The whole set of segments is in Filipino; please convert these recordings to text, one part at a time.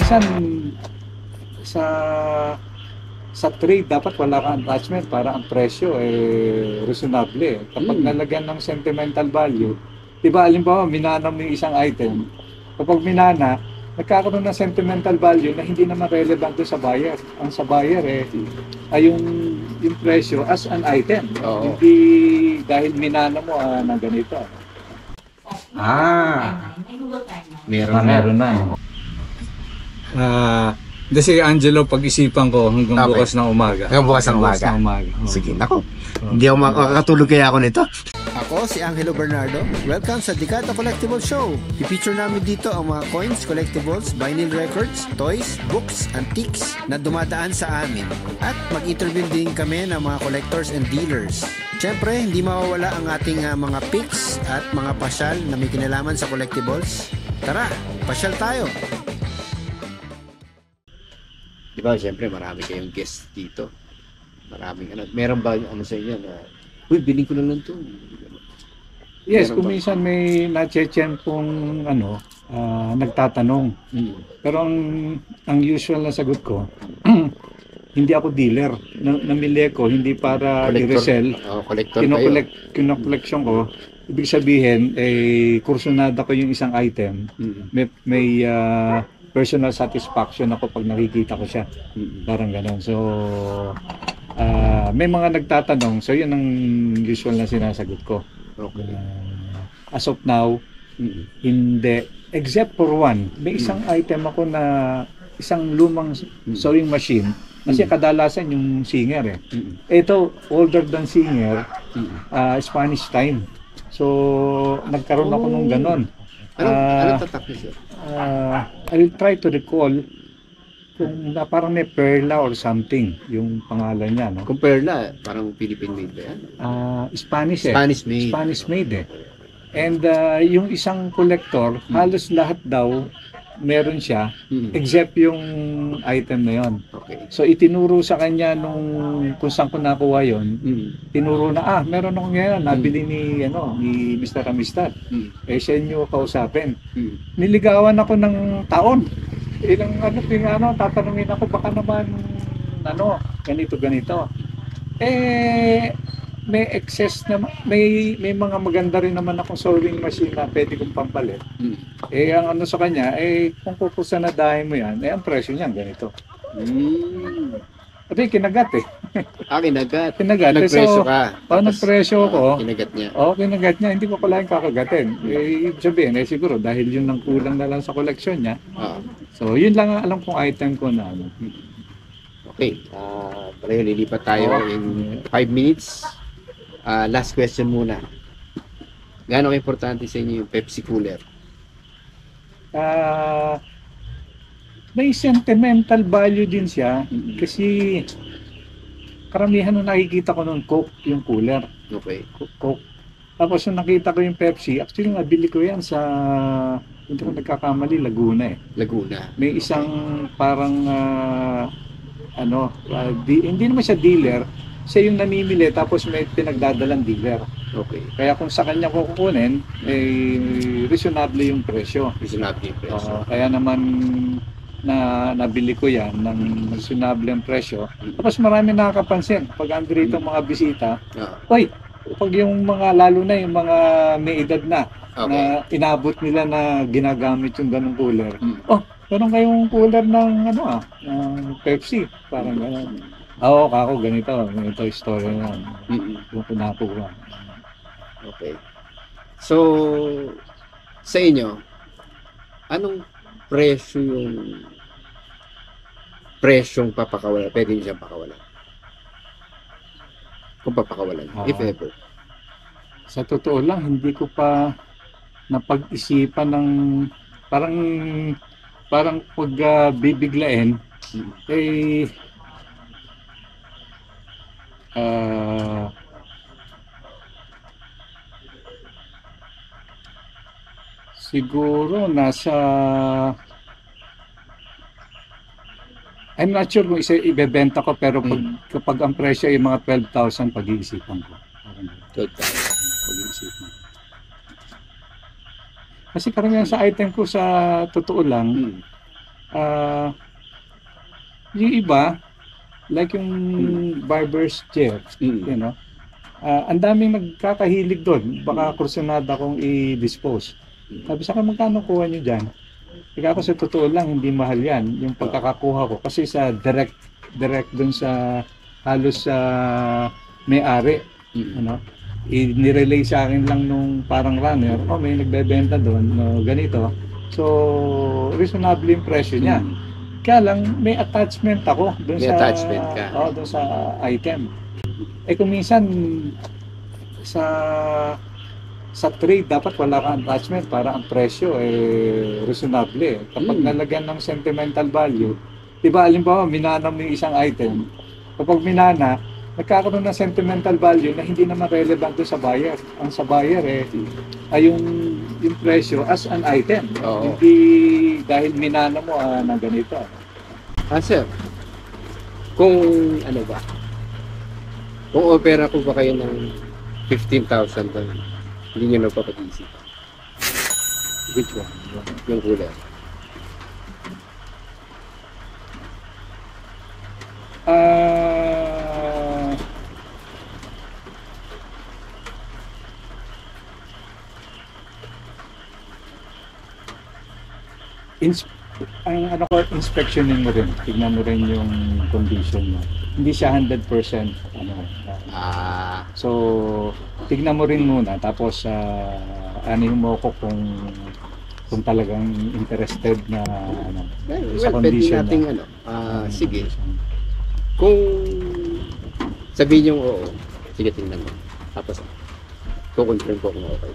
minsan sa trade dapat wala kang attachment para ang presyo reasonable. Kapag nalagyan ng sentimental value, 'di ba, halimbawa minana mo yung isang item. Kapag minana, nagkakaroon ng sentimental value na hindi naman relevant sa buyer. Ang sa buyer ay yung presyo as an item. Oo. Hindi dahil minana mo na ganito. Meron na. Kasi Angelo, pag-isipan ko hanggang Okay. bukas ng umaga. Hanggang bukas ng umaga. Oo. Sige, nako. Hindi ako makakatulog kaya ako nito. Ako si Angelo Bernardo. Welcome sa Dekada Collectible Show. I-feature namin dito ang mga coins, collectibles, vinyl records, toys, books, antiques na dumadaan sa amin. At mag-interview din kami ng mga collectors and dealers. Siyempre, hindi mawawala ang ating mga picks at mga pasyal na may kinalaman sa collectibles. Tara, pasyal tayo! Di ba, siyempre marami kayong guests dito. Maraming meron ba sa inyo na, uy, biling ko na lang to. Yes, Meron kung ba? minsan may na-chechen pong nagtatanong. Pero ang usual na sagot ko, hindi ako dealer. Namili ko hindi para i-resell. Collector kayo. Kinokoleksyon ko. Ibig sabihin, kursunada ko yung isang item. May personal satisfaction ako pag nakikita ko siya. Parang gano'n. So, may mga nagtatanong. So, yun ang usual na sinasagot ko. Okay. As of now, hindi. Except for one. May isang item ako na isang lumang sewing machine. Kasi kadalasan yung Singer Ito, older than Singer, Spanish time. So, nagkaroon ako nung ganon. Ano tatak niyo, sir? I'll try to recall kung parang may Perla or something yung pangalan niya, no? Kung Perla, parang Philippine made ba yan? Spanish Spanish made. Spanish made And yung isang collector, halos lahat daw meron siya, except yung item na yon. Okay. So itinuro sa kanya kung saan ko nakuha yon. Tinuro na, meron ako ngayon, nabili ni Mr. Amistad. Siya nyo kausapin. Niligawan ako ng taon. Ilang tatanungin ako, baka naman ganito. May excess na may mga maganda rin naman akong sewing machine na pwede kong pampalit. Ang sa kanya, kung kukusanadahin mo yan, ang presyo niyan ganito. Sabi, kinagat Kinagat. Kinagat. Nagpresyo ka. Nagpresyo ko. Kinagat niya. Kinagat niya. Hindi ko kailangan kakagatin. Ibig sabihin, siguro dahil yun ang kulang na lang sa koleksyon niya. So, yun lang ang alam kong item ko na Okay. Pareho, lilipat tayo in 5 minutes. Last question muna. Gaano importante sa inyo yung Pepsi cooler? May sentimental value din siya kasi karamihan nung nakikita ko nung Coke yung cooler. Okay. Coke. Tapos nung nakita ko yung Pepsi, actually nabili ko yan sa, hindi ko nagkakamali, Laguna Laguna. May isang parang hindi naman siya dealer, siya yung namimili tapos may pinagdadalang dealer. Okay. Kaya kung sa kanya ko kukunin, reasonable yung presyo. Reasonable yung presyo. Kaya naman nabili ko yan ng reasonable ang presyo. Tapos marami nakakapansin pag andito mga bisita, oy, pag yung mga lalo na yung mga may edad na inabot nila na ginagamit yung ganung cooler. Meron kayong cooler ng ng Pepsi, parang gano'n. Kako ganito istorya yan. Yung pinakuha. Okay. So, sa inyo, anong presyong papakawalan? Pwede niyo siyang pakawalan? Kung papakawalan, if ever. Sa totoo lang, hindi ko pa napag-isipan ng parang pag bibiglain, siguro I'm not sure kung ibebenta ko, pero kapag ang presyo ay mga 12,000, pag-iisipan ko. 12,000. Pag-iisipan. Kasi karamihan sa item ko, sa totoo lang, Yung iba, like yung barber's chair, you know, ang daming nagkakahilig doon. Baka kursunada kong i-dispose. Sabi sa akin, magkano kuha nyo dyan? Ika ako sa totoo lang, hindi mahal yan. Yung pagkakakuha ko. Kasi sa direct doon sa halos sa may-ari. Ano? Nirelay sa akin lang nung parang runner. May nagbebenta doon. No, ganito. So, reasonable yung presyo niya. Kaya lang, may attachment ako doon May sa attachment ka. doon sa item. Kung minsan sa trade dapat wala kang attachment para ang presyo reasonable. Kapag nalagyan ng sentimental value, 'di ba, halimbawa minana mo yung isang item. Kapag minana, nagkakaroon ng sentimental value na hindi naman relevant doon sa buyer. Ang sa buyer ay yung presyo as an item. Oo. Hindi dahil minana mo na ganito. Sir, kung ano ba, kung opera ko ba kayo ng 15,000 doon, hindi nyo napapag-isip. Which one? Yung cooler. Inspectionin mo rin. Tignan mo rin yung condition mo. Hindi siya 100% So, tignan mo rin muna. Tapos, anuhin mo ko kung talagang interested na sa condition pwede nating sige. Kung sabihin yung oo, sige, tingnan mo. Tapos, kukonfirm ko kung okay.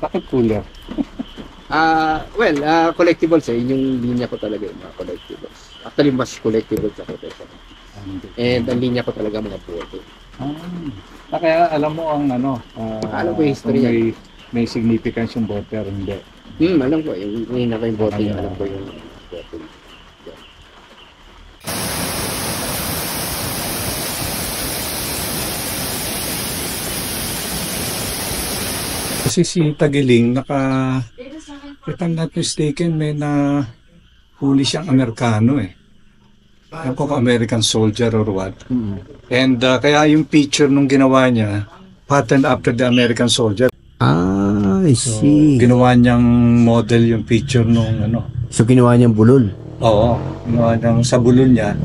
Bakit cooler? Collectibles yung linya ko talaga yung mga collectibles. Actually, mas collectibles ako. And ang linya ko talaga mga bote. Kaya alam mo ang alam ko yung history may significance yung bote or hindi. Alam ko, yung linya ko yung bote, alam ko yung bote. Kasi si Tagiling, if I'm not mistaken, may na huli siyang Amerikano Ewan ko kung American soldier or what. And kaya yung picture nung ginawa niya, patterned after the American soldier. I see. So, ginawa niyang model yung picture nung So, ginawa niyang bulol. Oo, ginawa niyang sa bulol niya,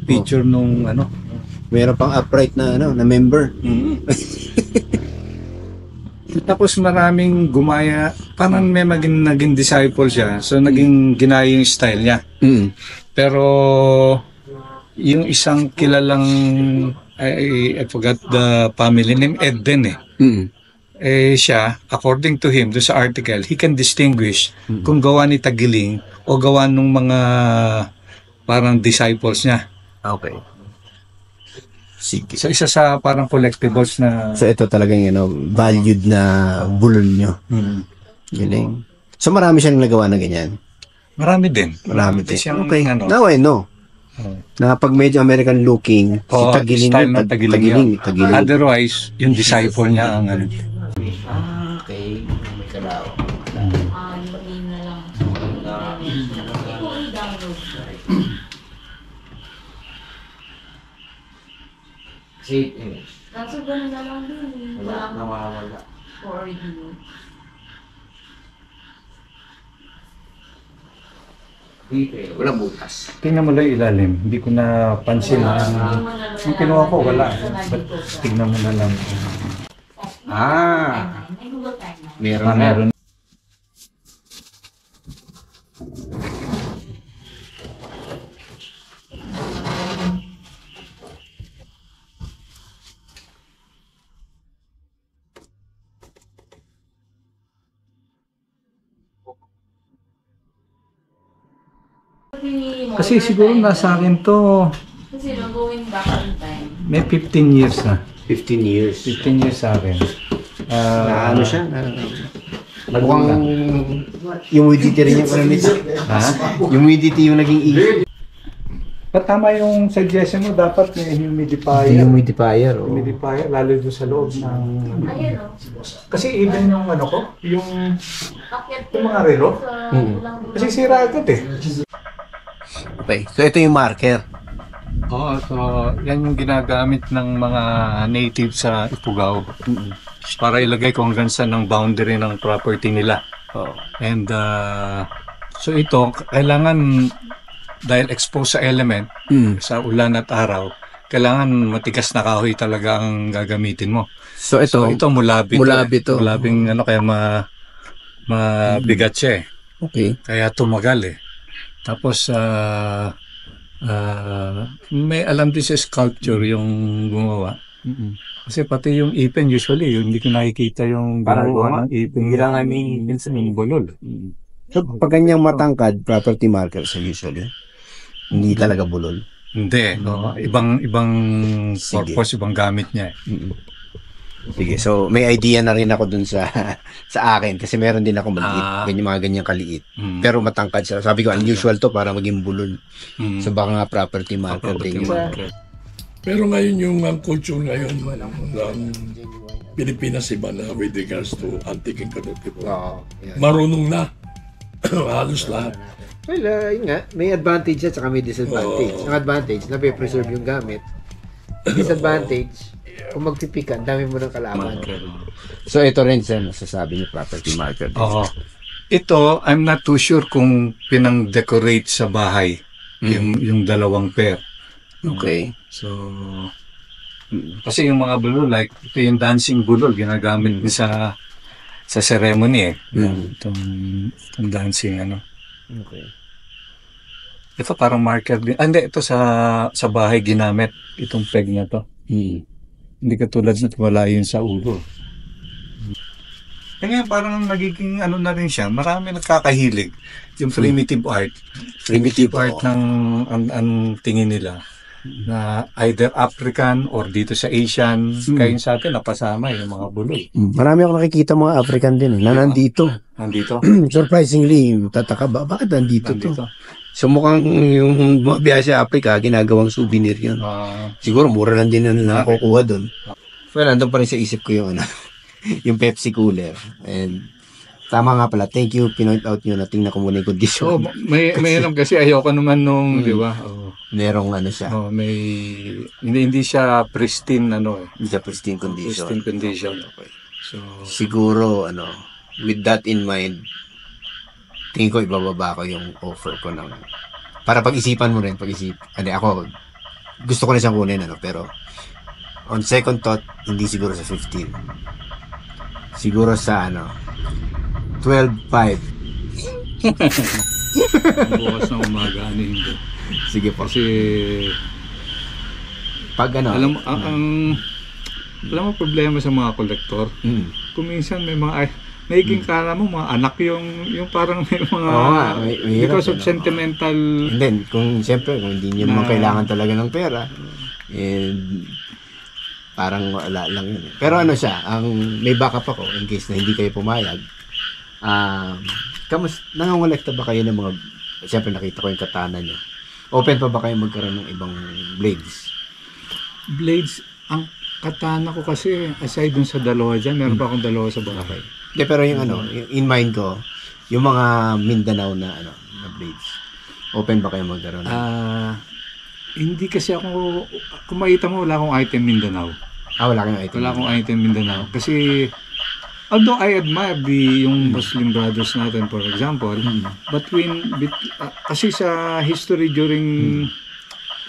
picture nung Meron pang upright na na member. Tapos maraming gumaya, parang may naging disciple siya. So naging ginaya yung style niya. Pero yung isang kilalang I forgot the family name, Ed din siya, according to him, do sa article, he can distinguish kung gawa ni Tagiling o gawa nung mga parang disciples niya. Okay. Sige. So isa sa parang collectibles na So ito talagang valued na bulol nyo. Galing. So marami siyang nagawa na ganyan. marami din. Marami din. Siyang, Okay. Now I know. Na pag medyo American looking, si Tagiling style na Tagiling. Tagiling. Otherwise, yung disciple niya ang Okay. May kalaw. Yung name na lang. Ikaw i-download. Save image. Kaso gano'n na lang din. Nawawala. For original. Walang butas. Tingnan mo lang ilalim. Hindi ko na pansin. Yung kinuha ko, wala. But tingnan mo na lang. May Google Timeline. Meron Meron. Kasi siguro nasa akin to, Kasi going back in time. may 15 years na. 15 years. 15 years sa akin. Na ano siya? Mukhang Mukhang humidity rin yung ano nito. Ha? Humidity yung naging But tama yung suggestion mo, dapat may humidifier. Humidifier. Oh. Humidifier, lalo doon sa loob ng... Ayun o. Kasi even yung ano ko, yung Akyat Yung mga relo? sa Mm. ulang-ulang. kasi sira agad eh. Okay. So, ito yung marker. Oo, so yan yung ginagamit ng mga native sa Ifugao para ilagay kung hanggang saan ang boundary ng property nila. Oh. And so ito, kailangan dahil exposed sa element, sa ulan at araw, kailangan matigas na kahoy talaga ang gagamitin mo. So, ito. So ito mulabi Mulabi to. Mulabing ano kaya mabigat siya eh. Okay. Kaya tumagal eh. Tapos may alam din sa sculpture yung gumawa. Kasi pati yung ipin usually, hindi ko nakikita yung gumawa ng ipin. Hindi lang namin minsan Yung bulol. So, pag ganyang matangkad, property marker sa usually. Hindi talaga bulol. Hindi. No? Ibang Sige. purpose, ibang gamit niya eh. Sige, so may idea na rin ako dun sa sa akin kasi meron din ako maliit, mga ganyang kaliit. Pero matangkad siya. Sabi ko, unusual to para maging bulol. So baka nga property marker din yun. Pero ngayon yung culture ngayon ng Pilipinas iba na with regards to antique and collectible. Oo. Yan. Marunong na. Halos lahat. Well, yun nga, may advantage at saka may disadvantage. Oo. Ang advantage, na-preserve yung gamit. Disadvantage, kung magpipikan, dami mo ng kalaban. So ito rin sa nasasabi niyo property marker. Oo. Ito, I'm not too sure kung pinang-decorate sa bahay yung dalawang pair. Okay. So, kasi yung mga bulol, like, ito yung dancing bulol, ginagamit din sa ceremony eh. Itong dancing, ano. Okay. Ito parang marker din. Hindi, ito sa bahay ginamit, itong peg na to. Hindi katulad na wala yun sa ulo. Kaya ngayon, parang nagiging ano na rin siya, marami nagkakahilig. Yung primitive art. Primitive art ng ang tingin nila na either African or dito sa Asian. Kaya sa atin, napasama yung mga buloy. Marami ako nakikita mga African din na nandito. Nandito. Surprisingly, tataka ba? Bakit nandito to? So mukhang yung mga biyahe sa Africa, ginagawang souvenir yun. Siguro mura lang din na nakukuha doon. Well, nandun pa rin sa isip ko yung ano, yung Pepsi cooler. And tama nga pala, thank you, pinoint out nyo na tingnan ko muna yung condition. So, may alam kasi ayoko naman nung, di ba? Merong ano siya. May hindi siya pristine ano eh. Hindi siya pristine condition. Pristine condition. Okay. So, Siguro, ano, with that in mind, tingin ko ibababa ko yung offer ko ng para pag-isipan mo rin, Hindi, ako, gusto ko na siyang kunin, ano, pero on second thought, hindi siguro sa 15. Siguro sa, ano, 12.5. bukas na umaga, ano hindi. Sige po. Kasi, Pag ano, alam mo problema sa mga kolektor. Kung minsan may mga, nagiging kala mo mga anak yung parang may mga, Oo nga, may because hirap, of sentimental, and then, siyempre, kung hindi nyo naman kailangan talaga ng pera, and parang wala lang yun. Pero ano siya, may backup ako in case na hindi kayo pumayag. Nangongolekta ba kayo ng mga, siyempre nakita ko yung katana nyo. Open pa ba kayo magkaroon ng ibang blades? blades. Ang katana ko kasi, aside dun sa dalawa dyan, meron pa akong dalawa sa bahay. Hindi, pero yung ano, in mind ko, yung mga Mindanao na ano, na blades. Open ba kayo magkaroon? Hindi kasi ako, kung makita mo, wala akong item Mindanao. Wala kayong item. Wala akong item Mindanao. Kasi, although I admire yung Muslim brothers natin, for example, but kasi sa history during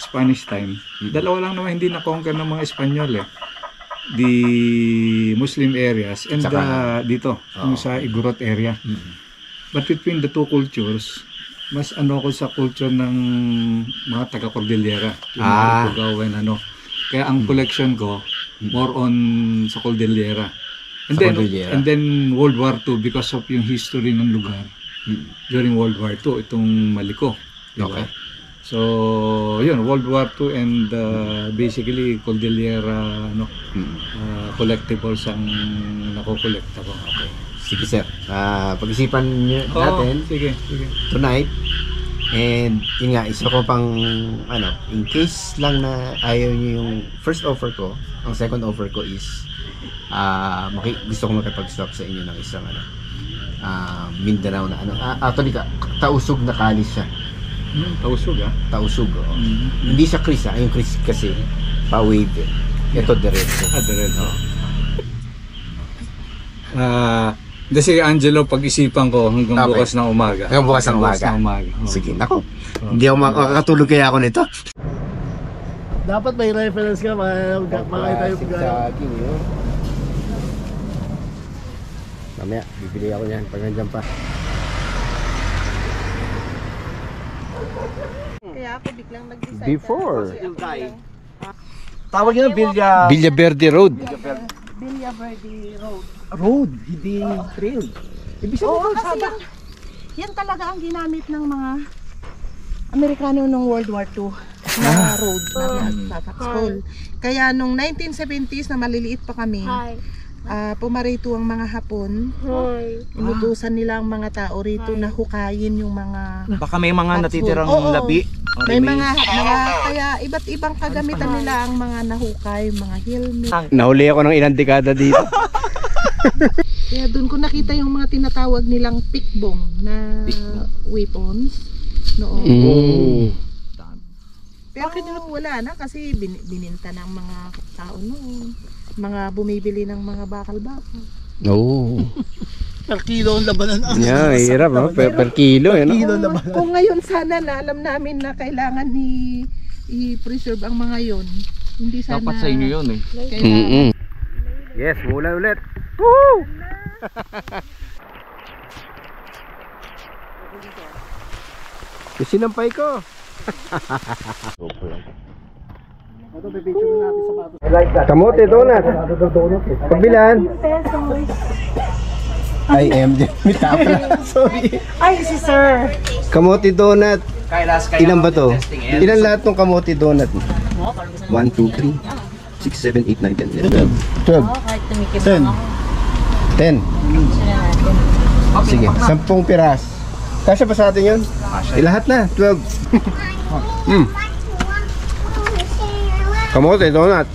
Spanish time, dalawa lang naman hindi na-conquer ng mga Espanyol eh. The Muslim areas and dito, yung sa Igorot area. But between the two cultures, mas ano ko sa culture ng mga taga-Cordillera. Yung mga Ifugao and ano. Kaya ang collection ko, more on sa Cordillera. And then World War II because of yung history ng lugar. During World War II, itong Maliko. Okay. So, yun, World War II and basically Cordillera collectibles ang nakokolekta ko. Okay. Sige sir, pag-isipan natin sige. tonight, And yun nga, isa ko pang in case lang na ayaw nyo yung first offer ko, ang second offer ko is gusto ko makipag-swap sa inyo ng isang Mindanao na actually tausog na kalis siya. Tausog Tausog, oo. Hindi siya Chris yung Chris kasi pa-wave ito diretso. Diretso. Si Angelo, pag-isipan ko hanggang Okay. bukas ng umaga. Hanggang bukas ng umaga. Oo. Sige, nako. Hindi ako makakatulog kaya ako nito. Dapat may reference ka, makakita tayo pagkaya. Mamaya, bibili ako niyan pag nandiyan pa. Kaya ako biglang nag-decide. Before. Tawag yun, Villa Villa Verde Road. Villa Verde Road. Road, hindi trail. Ibig Oo, kasi yan talaga ang ginamit ng mga Amerikano nung World War II na road na school. Kaya nung 1970s na maliliit pa kami, pumarito ang mga Hapon. Inutusan nila ang mga tao rito na hukayin yung mga Baka may mga natitirang Oo. labi. may mga kaya iba't ibang kagamitan nila ang mga nahukay, mga helmet. Nahuli ako ng ilang dekada dito. Kaya doon ko nakita yung mga tinatawag nilang pikbong na weapons noon. Pero wala na kasi bininta ng mga tao noon. Mga bumibili ng mga bakal-bakal. Oo. Per kilo ang labanan. Yeah, hirap no? Per kilo eh, no? Kung ngayon sana na alam namin na kailangan i-preserve ang mga yon. Hindi sana dapat sa inyo yun kailangan. Yes, mula ulit. Woo! Sinampay ko. Kamote donut. Pagbilan. I am Mitapla. Sorry. Ay, si sir. Kamote donut. Ilan ba to? Ilan lahat ng kamote donut? 1, 2, 3, 6, 7, 8, 9, 10, 11, 12, 10. 10. Sige, 10 piras. Kasya ba sa atin yun? Lahat na, 12. Kamote donut.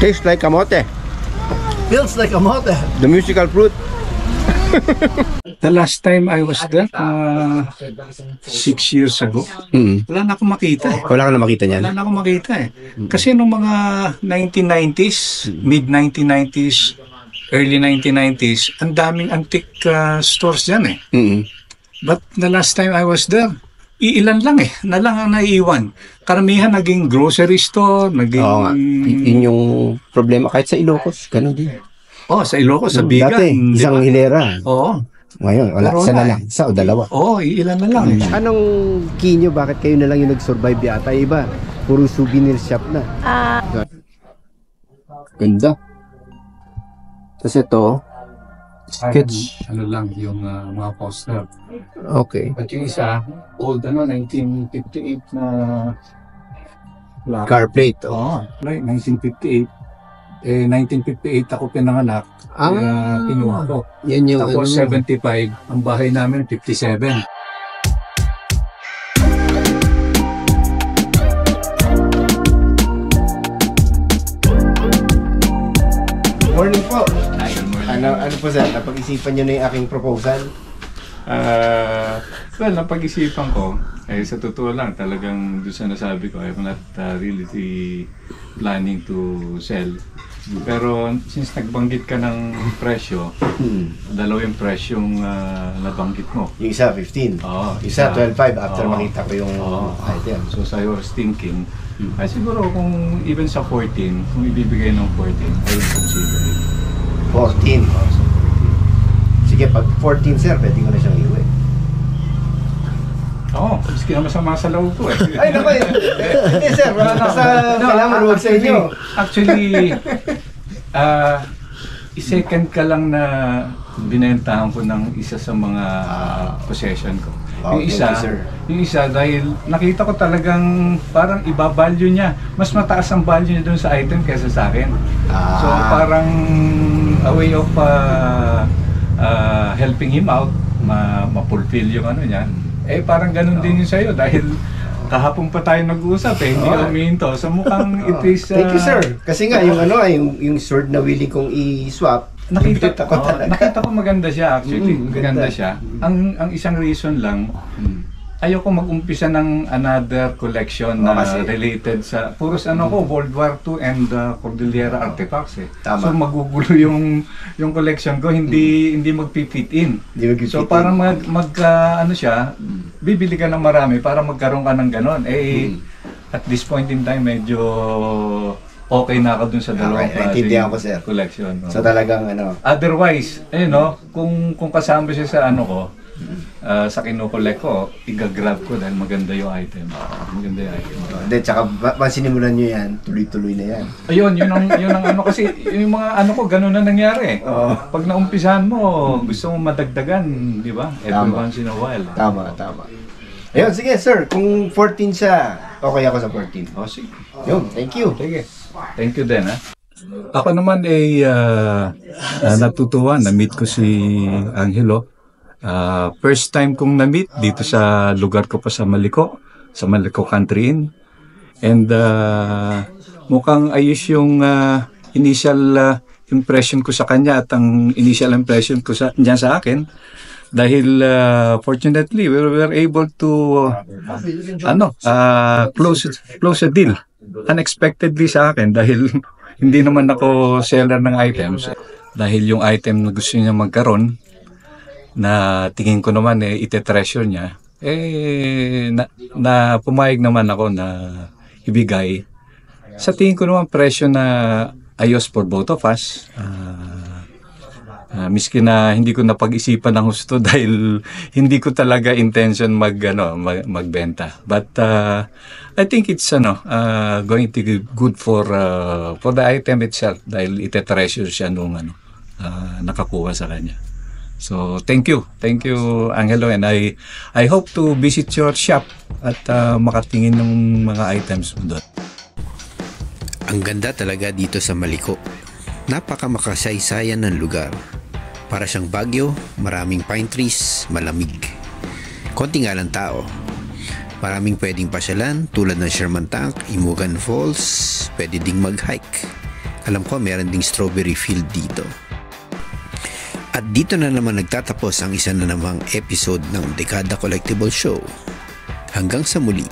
Tastes like kamote. Feels like a motor. The musical fruit. The last time I was there, 6 years ago, wala na akong makita eh. Wala ka na makita niyan? Wala na akong makita eh. Kasi nung mga 1990s, mid-1990s, early 1990s, ang daming antique stores dyan eh. But the last time I was there, iilan lang eh, na lang ang naiiwan. Karamihan naging grocery store, naging... Oo nga. Yun yung problema. Kahit sa Ilocos, ganun din. Oh, sa Ilocos, sa Bigan. Dati, isang hilera. Oo. Ngayon, wala. Corona Isa na lang. Isa o dalawa. Oo, iilan na lang eh. Anong key nyo? Bakit kayo na lang yung nag-survive yata? Iba, puro souvenir shop na. Ganda. Tapos ito, sketch. Ano lang, yung mga poster. Okay. At yung isa, old 1958 na Car plate. Oo, right, 1958. 1958 ako pinanganak. Kaya kinuha ko. Yan yung Tapos 75, ang bahay namin 57. Morning po. Ano po sir? Napag-isipan nyo na yung aking proposal? Well, napag-isipan ko, sa totoo lang, talagang doon sa nasabi ko, I'm not really planning to sell. Pero since nagbanggit ka ng presyo, dalawa yung presyong nabanggit mo. Yung isa, 15. Oo, Isa, 12.5 after Oo. makita ko yung item. So I was thinking, siguro kung even sa 14, kung ibibigay ng 14, I would consider it. 14. Sa 14. Sige, pag 14 sir, pwede ko na siyang iuwi. Oo, maski naman sa mga salaw ko eh. Ay, naku, hindi sir, wala na sa kailangan huwag sa inyo. Actually, i-second ka lang na binentahan ko ng isa sa mga possession ko. Wow, Yung thank isa, you, sir. yung isa dahil nakita ko talagang parang iba-value niya. Mas mataas ang value niya doon sa item kaysa sa akin. So parang a way of helping him out. ma-fulfill yung ano niya. Eh parang ganun din yun sa'yo dahil kahapon pa tayo nag-uusap hindi ka umihinto. So mukhang it is... Thank you, sir. Kasi nga, yung sword na willing kong i-swap, nakita ko maganda siya actually. Maganda siya. Ang isang reason lang, ayoko mag-umpisa ng another collection na related sa puros World War II and Cordillera artifacts eh. Tama. So magugulo yung collection ko, hindi magpi-fit in. So para bibili ka ng marami para magkaroon ka ng ganon. At this point in time medyo okay na ako dun sa dalawang collection. So talagang Otherwise, kung kasama siya sa sa kinukolek ko, i-grab ko dahil maganda yung item. Maganda yung item. Tsaka sinimulan nyo yan, tuloy-tuloy na yan. Ayun, yun ang kasi yung mga ko, ganun na nangyari. Pag naumpisahan mo, gusto mo madagdagan, di ba? Every once in a while. Tama. Ayun, sige sir, kung 14 siya, okay ako sa 14. Sige. Yun, thank you. Sige. Thank you din, ha? Ako naman ay natutuwa, na-meet ko si Angelo. First time kong na-meet dito sa lugar ko pa sa Maliko Country Inn. And mukhang ayos yung initial impression ko sa kanya at ang initial impression ko niya sa akin. Dahil fortunately, we were able to close a deal. Unexpectedly sa akin dahil hindi naman ako seller ng items. Dahil yung item na gusto niya magkaroon, na tingin ko naman ite-treasure niya, na pumayag naman ako na ibigay. Sa tingin ko naman presyo na ayos for both of us. Miski na hindi ko napag-isipan ng gusto dahil hindi ko talaga intention magbenta. But I think it's going to be good for the item itself dahil ite-treasure siya nung nakakuha sa kanya. So thank you Angelo, and I hope to visit your shop at makatingin ng mga items mo doon. Ang ganda talaga dito sa Maliko. Napaka makasaysayan ng lugar. Para siyang Baguio, maraming pine trees, malamig. Konti nga lang tao. Maraming pwedeng pasyalan tulad ng Sherman Tank, Imogan Falls, pwede ding mag-hike. Alam ko meron ding strawberry field dito. At dito na naman nagtatapos ang isa na namang episode ng Dekada Collectible Show. Hanggang sa muli.